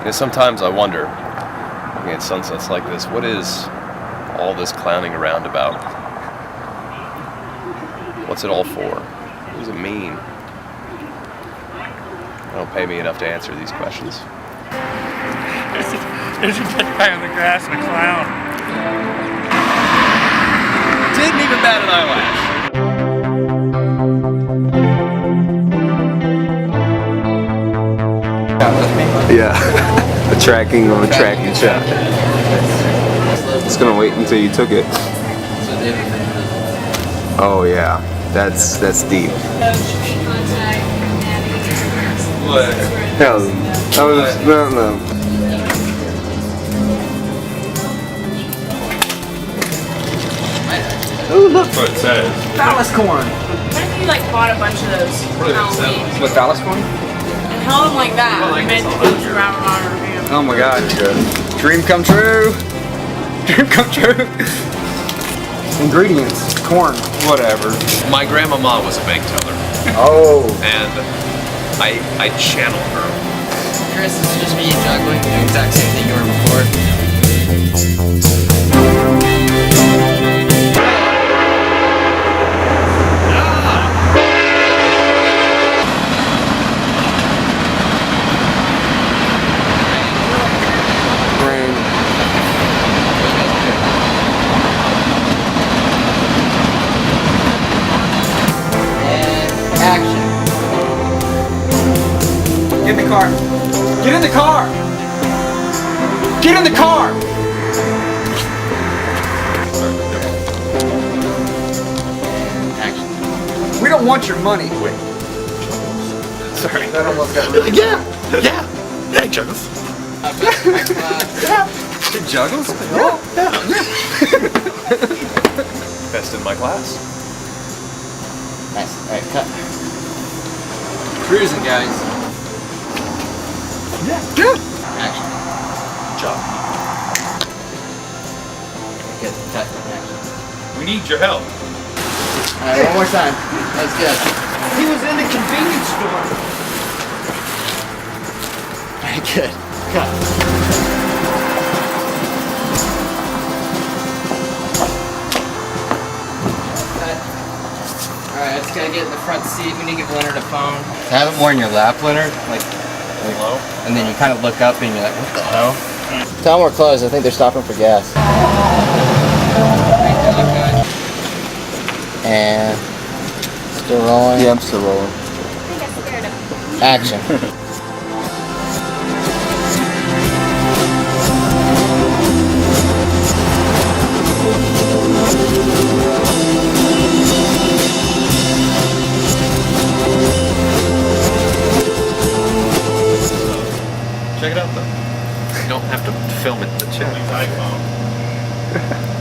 You know, sometimes I wonder, looking at sunsets like this, what is all this clowning around about? What's it all for? What does it mean? They don't pay me enough to answer these questions. There's a dead guy on the grass and a clown. Didn't even bat an eyelash. Yeah, the tracking on the tracking shot. It's gonna wait until you took it. Oh yeah, that's deep. Hell, no. Ooh, look. That's what it says. Phallus corn. What if you like bought a bunch of those for Halloween What, phallus corn? and held them like that and made the boobs around her hand? Oh my god. Dream come true. Dream come true. Ingredients. Corn. Whatever. My grandmama was a bank teller, Oh. and I channel her. Chris, it's just me juggling, doing the exact same thing you were before. Action. Get in the car. Get in the car. Get in the car. Action. We don't want your money. Sorry. That almost got really. Yeah, Juggles. Juggles? Best in my class. Nice. Alright, cut. Cruising, guys. Yeah. Action. Good job. Good. Cut. Action. We need your help. Alright, one more time. That's good. He was in the convenience store. Alright, good. Cut. Alright, I just gotta get in the front seat. We need to give Leonard a phone. So have it more in your lap, Leonard. Like Hello? and then you kind of look up and you're like, what the hell? Tell them we're closed. I think they're stopping for gas. And still rolling. Yeah, I'm still rolling. Action. Check it out though. You don't have to film it in the chimney. iPhone.